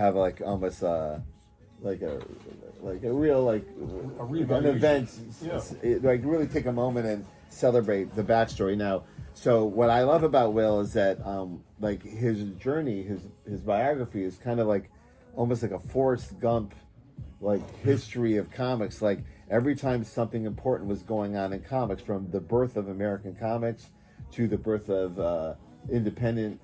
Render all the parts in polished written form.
have like almost like a real like an event, like really take a moment and celebrate the backstory. Now, so what I love about Will is that like his journey, his biography is kind of like almost like a Forrest Gump like history of comics. Like every time something important was going on in comics, from the birth of American comics to the birth of independent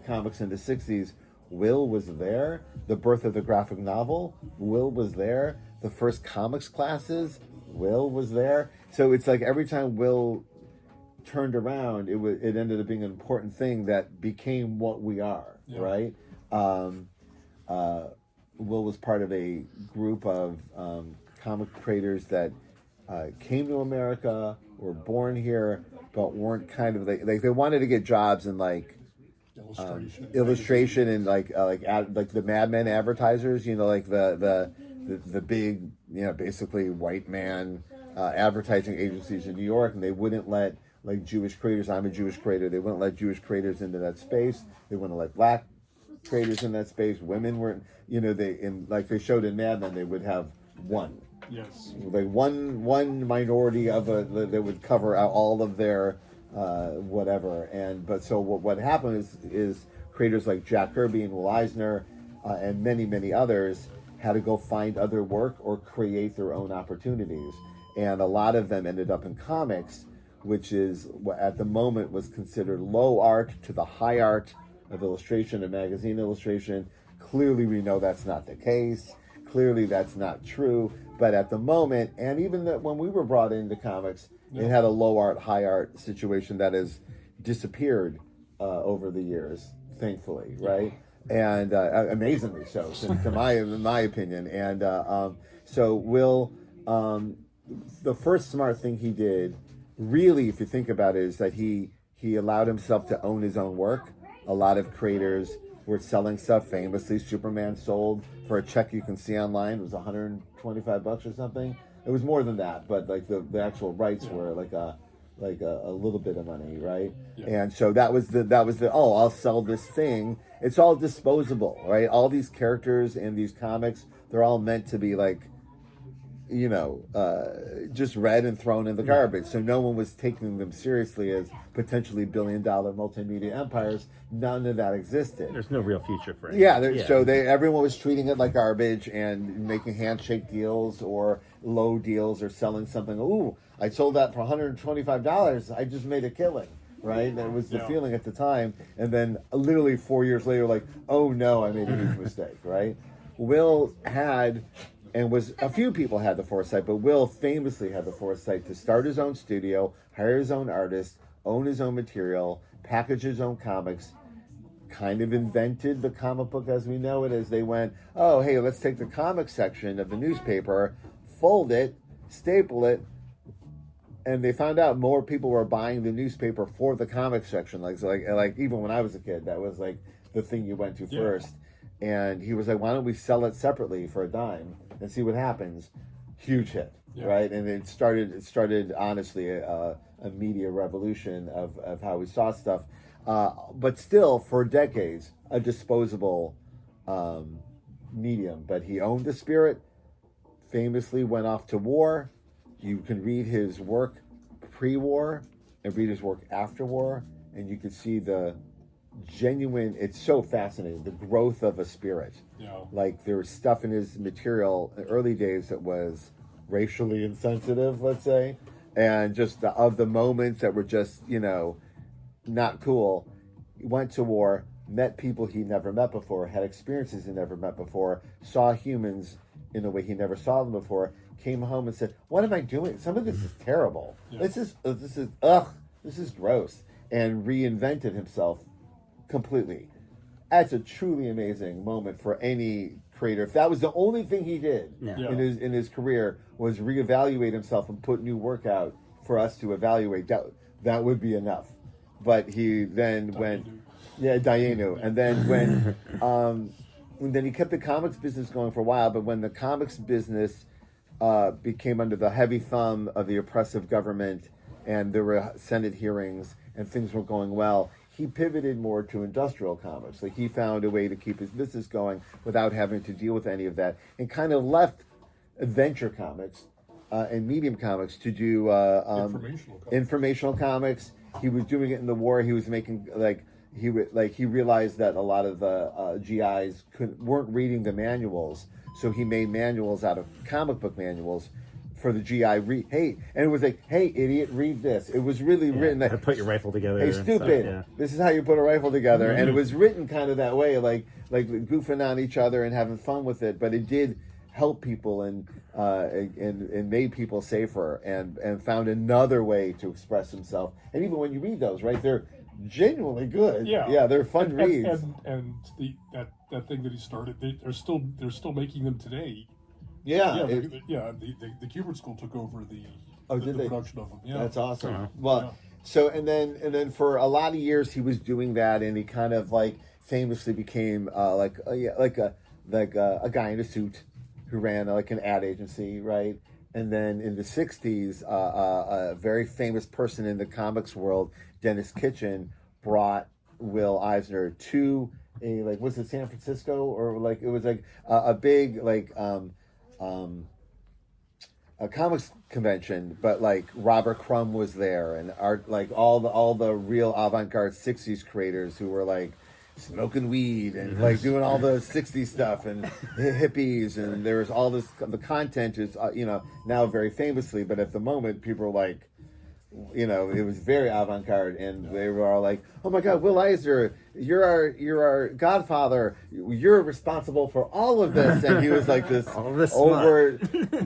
comics in the 60s, Will was there. The birth of the graphic novel, Will was there. The first comics classes, Will was there. So it's like every time Will turned around, it ended up being an important thing that became what we are, right? Will was part of a group of comic creators that came to America, were born here, but weren't kind of like they wanted to get jobs in like illustration and like the Mad Men advertisers, you know, like the big, you know, basically white man advertising agencies in New York, and they wouldn't let like Jewish creators. I'm a Jewish creator. They wouldn't let Jewish creators into that space. They wouldn't let black creators in that space. Women weren't, you know, like they showed in Mad Men, they would have one. Yes. Like one minority of that would cover out all of their whatever. But so what happened is creators like Jack Kirby and Will Eisner and many others had to go find other work or create their own opportunities. And a lot of them ended up in comics, which is what at the moment was considered low art to the high art of illustration and magazine illustration. Clearly we know that's not the case. Clearly that's not true. But at the moment, and even when we were brought into comics, it had a low art, high art situation that has disappeared over the years, thankfully, right? And amazingly so, to my opinion. And so Will, the first smart thing he did, really, if you think about it, is that he allowed himself to own his own work. A lot of creators were selling stuff. Famously, Superman sold for a check you can see online. It was $125 or something. It was more than that, but like the actual rights were like a little bit of money, right? Yeah. And so that was the I'll sell this thing. It's all disposable, right? All these characters in these comics, they're all meant to be like, you know, just read and thrown in the garbage. So no one was taking them seriously as potentially billion-dollar multimedia empires. None of that existed. There's no real future for it. Yeah, so everyone was treating it like garbage and making handshake deals or low deals or selling something. Ooh, I sold that for $125. I just made a killing, right? That was the feeling at the time. And then literally 4 years later, like, oh no, I made a huge mistake, right? Will had... And a few people had the foresight, but Will famously had the foresight to start his own studio, hire his own artists, own his own material, package his own comics, kind of invented the comic book as we know it, as they went, oh, hey, let's take the comic section of the newspaper, fold it, staple it, and they found out more people were buying the newspaper for the comic section. Like even when I was a kid, that was like the thing you went to first. And he was like, why don't we sell it separately for a dime and see what happens? Huge hit, right? And it started honestly a media revolution of how we saw stuff. But still, for decades, a disposable medium. But he owned the spirit, famously went off to war. You can read his work pre-war and read his work after war, and you could see the genuine, it's so fascinating, the growth of a spirit. Like there was stuff in his material in early days that was racially insensitive, let's say, and just of the moments that were just, you know, not cool. He went to war, met people he never met before, had experiences he never met before, saw humans in a way he never saw them before, came home and said, what am I doing? Some of this is terrible. This is gross. And reinvented himself completely. That's a truly amazing moment for any creator. If that was the only thing he did in his career was reevaluate himself and put new work out for us to evaluate, that would be enough. But he then went, Dayenu, and then when then he kept the comics business going for a while. But when the comics business became under the heavy thumb of the oppressive government, and there were Senate hearings and things were going well, he pivoted more to industrial comics. Like he found a way to keep his business going without having to deal with any of that, and kind of left adventure comics and medium comics to do informational comics. He was doing it in the war. He was making he realized that a lot of the GIs weren't reading the manuals, so he made manuals out of comic book manuals for the GI. And it was like, hey, idiot, read this. It was really written that, put your rifle together. Hey, stupid, this is how you put a rifle together. And it was written kind of that way, like goofing on each other and having fun with it. But it did help people and made people safer and found another way to express himself. And even when you read those, right, they're genuinely good. Yeah, they're fun reads. And that thing that he started, they're still making them today. Yeah, the Kubert School took over the production of them. Yeah, that's awesome. Uh-huh. Well, so and then for a lot of years he was doing that, and he kind of like famously became a guy in a suit who ran like an ad agency, right? And then in the '60s, a very famous person in the comics world, Dennis Kitchen, brought Will Eisner to was it San Francisco, or like it was like a big a comics convention, but like Robert Crumb was there, and art, like all the real avant-garde '60s creators who were like smoking weed and like doing all the '60s stuff and hippies, and there was all this. The content is now very famously, but at the moment people were like, it was very avant-garde, and they were all like, "Oh my God, Will Eisner, you're our godfather. You're responsible for all of this." And he was like this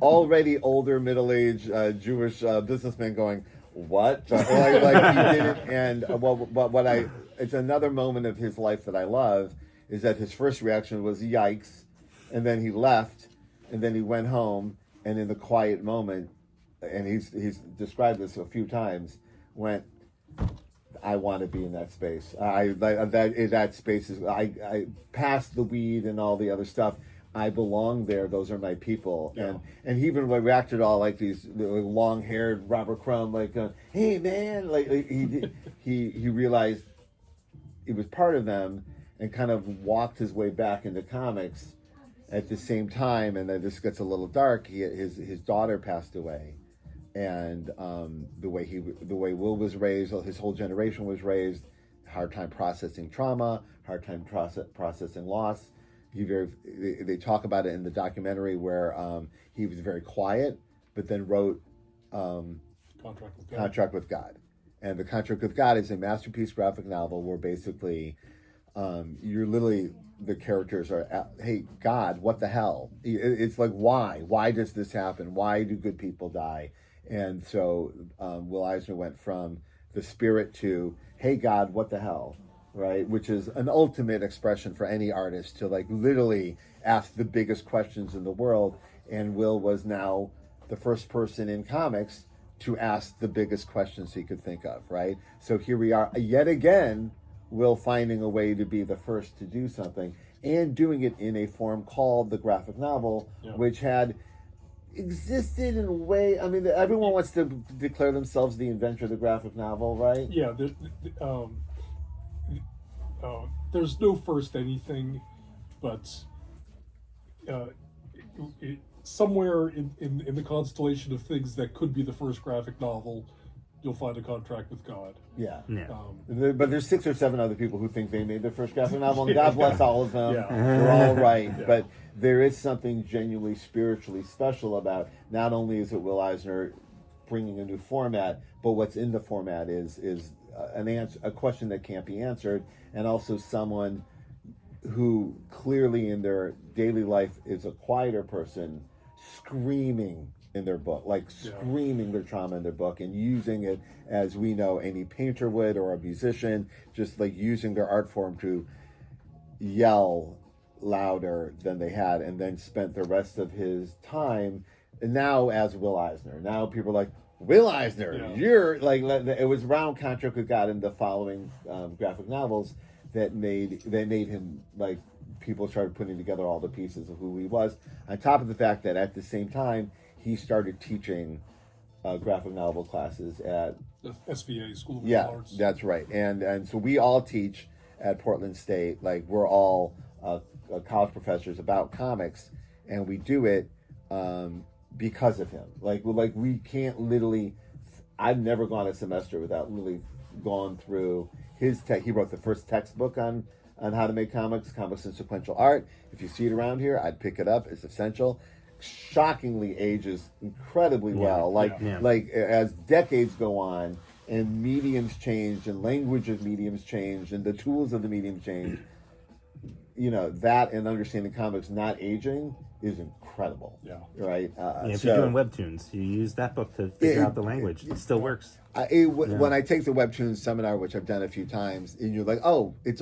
already older, middle-aged Jewish businessman going, "What?" Like he did it. And it's another moment of his life that I love is that his first reaction was yikes, and then he left, and then he went home, and in the quiet moment. And he's described this a few times. Went, I want to be in that space. That space is. I past the weed and all the other stuff. I belong there. Those are my people. Yeah. And he even reacted all like these long-haired Robert Crumb, like, hey man, like he realized he was part of them and kind of walked his way back into comics at the same time. And then this gets a little dark. His daughter passed away. And the way Will was raised, his whole generation was raised, hard time processing trauma, hard time processing loss. They talk about it in the documentary where he was very quiet, but then wrote Contract with God. And the Contract with God is a masterpiece graphic novel where basically you're literally, the characters are, hey, God, what the hell? It's like, why? Why does this happen? Why do good people die? And so Will Eisner went from the spirit to, hey, God, what the hell, right? Which is an ultimate expression for any artist to like literally ask the biggest questions in the world. And Will was now the first person in comics to ask the biggest questions he could think of, right? So here we are yet again, Will finding a way to be the first to do something and doing it in a form called the graphic novel, which had existed in a way. I mean, everyone wants to declare themselves the inventor of the graphic novel, right? Yeah. There's no first anything, but somewhere in the constellation of things that could be the first graphic novel, you'll find a Contract with God. Yeah. But there's 6 or 7 other people who think they made their first graphic novel, and God bless all of them. They're all right. Yeah. But there is something genuinely spiritually special about, not only is it Will Eisner bringing a new format, but what's in the format is a question that can't be answered, and also someone who clearly in their daily life is a quieter person, screaming in their book, screaming their trauma in their book and using it as we know any painter would, or a musician, just like using their art form to yell louder than they had, and then spent the rest of his time now as Will Eisner. Now people are like, Will Eisner, you're like, it was around Contract with God and the following graphic novels that made him, like, people started putting together all the pieces of who he was, on top of the fact that at the same time he started teaching graphic novel classes at The SVA, School of yeah, Visual Arts. that's right. And so we all teach at Portland State. Like we're all college professors about comics, and we do it because of him. Like we can't literally. I've never gone a semester without literally gone through his tech. He wrote the first textbook on how to make comics and sequential art. If you see it around here, I'd pick it up. It's essential. Shockingly ages incredibly well. Like as decades go on and mediums change and language of mediums change and the tools of the medium change, that and understanding comics not aging is incredible. Yeah. Right. If you're doing webtoons, you use that book to figure out the language. It still works. When I take the Webtoons seminar, which I've done a few times, and you're like, oh, that's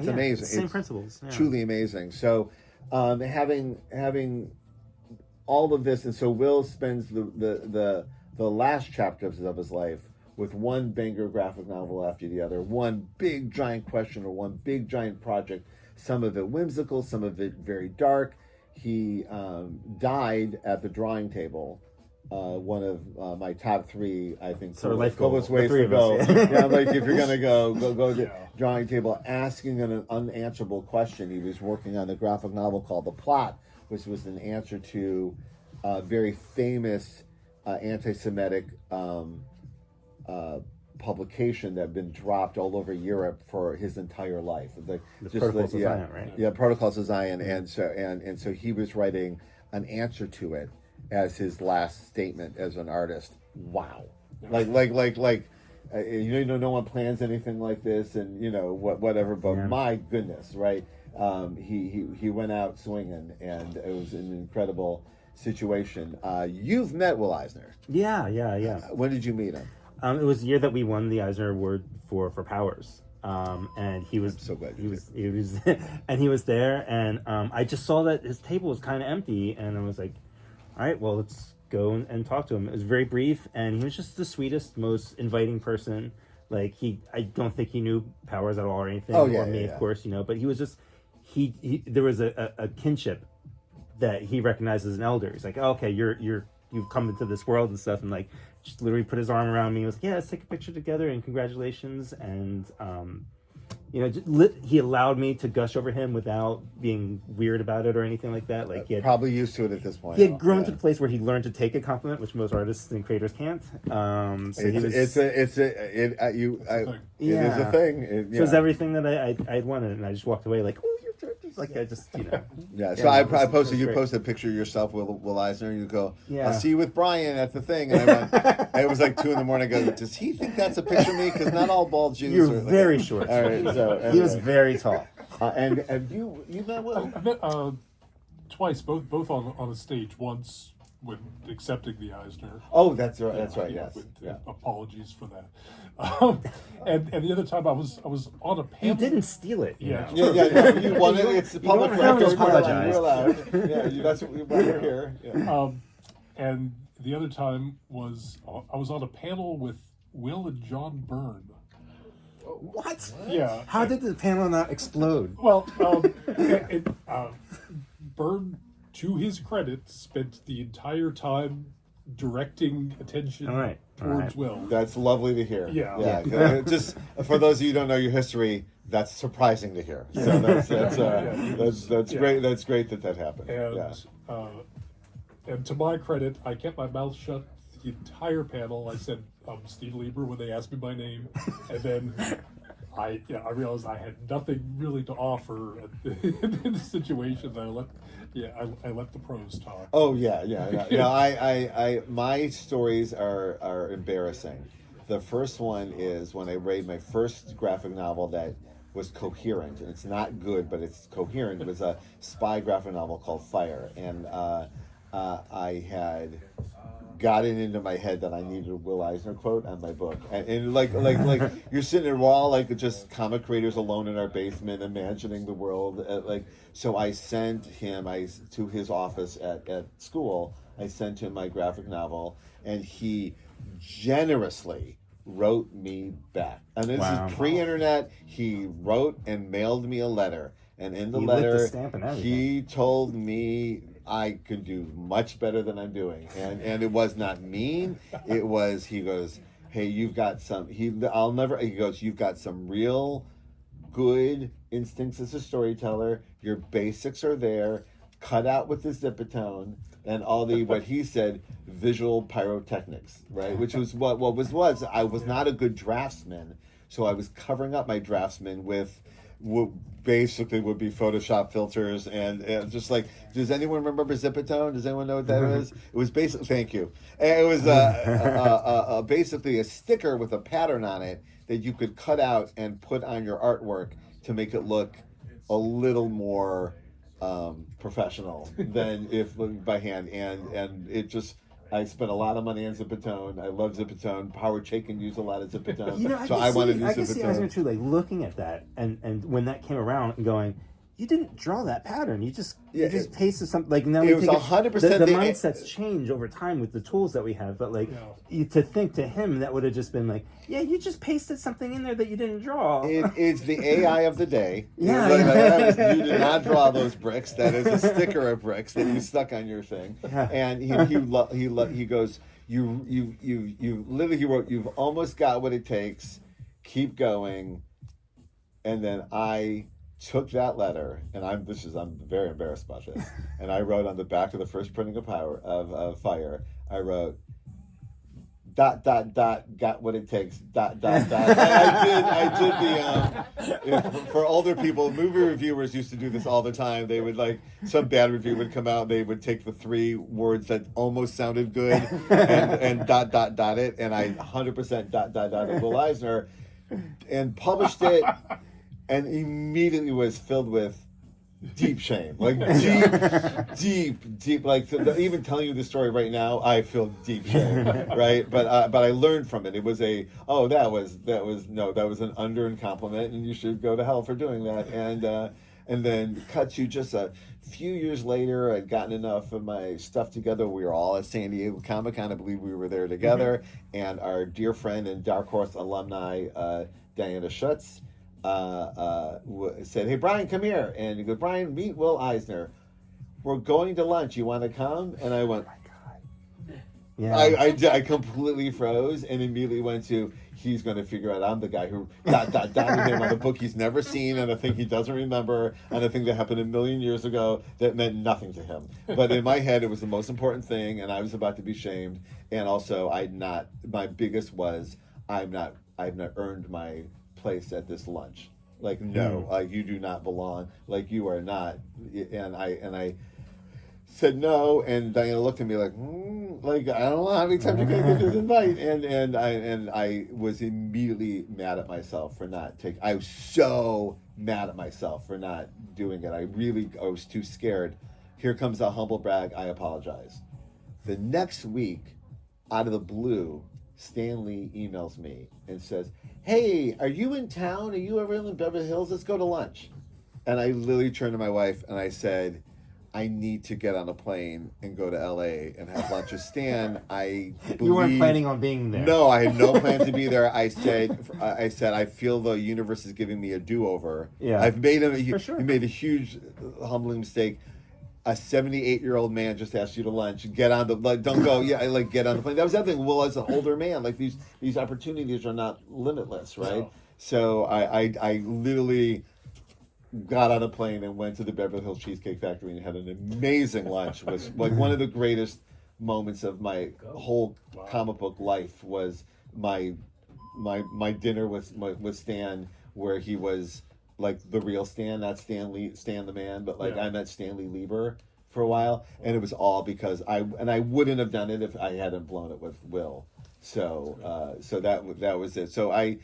amazing. Same principles. Yeah. Truly amazing. So, having all of this, and so Will spends the last chapters of his life with one banger graphic novel after the other, one big giant question or one big giant project. Some of it whimsical, some of it very dark. He died at the drawing table. One of my top three, I think, coolest ways to go. Like if you're gonna go to the drawing table, asking an unanswerable question. He was working on a graphic novel called The Plot, which was an answer to a very famous anti-Semitic publication that had been dropped all over Europe for his entire life. Protocols of Zion, right? Yeah, Protocols of Zion, and so he was writing an answer to it as his last statement as an artist. Wow, like no one plans anything like this, and whatever. But my goodness, right? He went out swinging, and it was an incredible situation. You've met Will Eisner. Yeah. When did you meet him? It was the year that we won the Eisner Award for Powers. And he was I'm so glad he was and he was there, and I just saw that his table was kind of empty, and I was like, all right, well, let's go and talk to him. It was very brief, and he was just the sweetest, most inviting person. Like I don't think he knew Powers at all or anything, of course, but he was just he there was a kinship that he recognized as an elder. He's like, oh, okay, you've come into this world and stuff, and like just literally put his arm around me. He was like, yeah, let's take a picture together and congratulations. And he allowed me to gush over him without being weird about it or anything like that. Like he had probably used to it at this point. He had grown to the place where he learned to take a compliment, which most artists and creators can't. So it is a thing. It was everything that I'd wanted, and I just walked away like, oh, you're like I just So I posted. You posted a picture of yourself with Will Eisner. You go, I'll see you with Brian at the thing. And I went. It was like 2 a.m. I go, does he think that's a picture of me? Because not all bald Jews. You're very short. All right, so anyway. He was very tall. And you met Will? I met twice, both on a stage. Once when accepting the Eisner. Oh, that's right. That's right. Yes. Apologies for that. And the other time I was on a panel. You didn't steal it. Yeah. You won it. It's the public record. Apologize. You're allowed. That's what we're here. Yeah. And the other time was I was on a panel with Will and John Byrne. What? Yeah. How did the panel not explode? Well, Byrne, to his credit, spent the entire time directing attention towards Will. That's lovely to hear. Yeah. Just for those of you who don't know your history, that's surprising to hear. So that's great. That's great that happened. And to my credit, I kept my mouth shut the entire panel. I said, Steve Lieber when they asked me my name, and then I realized I had nothing really to offer in the situation. I let the pros talk. Oh yeah. I my stories are embarrassing. The first one is when I read my first graphic novel that was coherent, and it's not good, but it's coherent. It was a spy graphic novel called Fire, and I had gotten into my head that I needed a Will Eisner quote on my book, and like you're sitting there, we're all like just comic creators alone in our basement, imagining the world. So I sent him to his office at school. I sent him my graphic novel, and he generously wrote me back. And this is pre-internet. He wrote and mailed me a letter. And in the He lit the letter, stamp and everything. he told me I could do much better than I'm doing. And it was not mean. It was, he goes, hey, you've got some, he goes, you've got some real good instincts as a storyteller. Your basics are there. Cut out with the zipatone and all the, what he said, visual pyrotechnics, right? Which was what was I was not a good draftsman. So I was covering up my draftsman with what basically would be Photoshop filters and just like, does anyone remember Zipatone? Does anyone know what that is? It was basically, thank you. It was basically a sticker with a pattern on it that you could cut out and put on your artwork to make it look a little more professional than if by hand. And it just, I spent a lot of money on Zipatone. I love Zipatone. Howard Chaykin used a lot of Zipatone. I wanted to use I can see Eisner Zipatone. too, like looking at that and when that came around and going, you didn't draw that pattern. You just pasted something. Like now it was 100%. The mindsets change over time with the tools that we have. But like to think to him, that would have just been like, yeah, you just pasted something in there that you didn't draw. It's the AI of the day. Yeah. You did not draw those bricks. That is a sticker of bricks that you stuck on your thing. Yeah. And he goes, you literally, he wrote, you've almost got what it takes. Keep going. And then I took that letter, and I'm very embarrassed about this. And I wrote on the back of the first printing of Fire, I wrote, ... got what it takes ... I did the for older people, movie reviewers used to do this all the time. They would, like, some bad review would come out, they would take the 3 words that almost sounded good and ... it, and I 100% ... it Will Eisner, and published it, and immediately was filled with deep shame, like deep, like even telling you the story right now, I feel deep shame, right? But I learned from it. It was that was an unearned compliment, and you should go to hell for doing that. And then cut to just a few years later, I'd gotten enough of my stuff together. We were all at San Diego Comic-Con. I believe we were there together, and our dear friend and Dark Horse alumni, Diana Schutz, said, hey, Brian, come here. And he goes, Brian, meet Will Eisner. We're going to lunch. You want to come? And I went, Yeah. I completely froze and immediately went to, he's going to figure out I'm the guy who ... him on the book he's never seen and a thing he doesn't remember and a thing that happened 1,000,000 years ago that meant nothing to him. But in my head, it was the most important thing, and I was about to be shamed. And also, my biggest was, I've not earned my place at this lunch. Like, no, like, you do not belong. Like, you are not. And I said no, and Diana looked at me like, like, I don't know how many times you're going to get this invite. And I was immediately mad at myself for not taking. I was so mad at myself for not doing it. I was too scared. Here comes a humble brag. I apologize. The next week, out of the blue, Stanley emails me and says, hey, are you in town? Are you ever in Beverly Hills? Let's go to lunch. And I literally turned to my wife and I said, I need to get on a plane and go to LA and have lunch with Stan. You weren't planning on being there. No, I had no plans to be there. I said, I feel the universe is giving me a do-over. Yeah. I've made For sure. You made a huge, humbling mistake. A 78-year-old man just asked you to lunch. Get on the, like, don't go. Yeah, like, get on the plane. That was the other thing. Well, as an older man, like, these opportunities are not limitless, right? No. So I literally got on a plane and went to the Beverly Hills Cheesecake Factory and had an amazing lunch. It was like one of the greatest moments of my whole comic book life was my dinner with Stan, where he was like the real Stan, not Stan the man, but like I met Stanley Lieber for a while, and it was all because I wouldn't have done it if I hadn't blown it with Will. So that was it. So every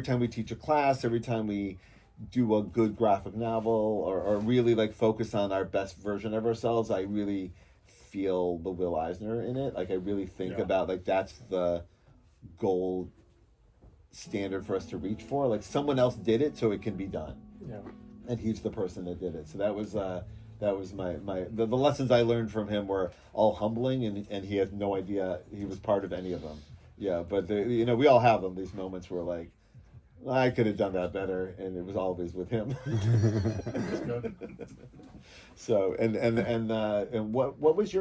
time we teach a class, every time we do a good graphic novel or really like focus on our best version of ourselves, I really feel the Will Eisner in it. Like I really think about like that's the gold standard for us to reach for. Like someone else did it, so it can be done. Yeah. And he's the person that did it. So that was the lessons I learned from him were all humbling, and he had no idea he was part of any of them. Yeah, but we all have them, these moments where like, I could have done that better, and it was always with him. That's good. So, and what was your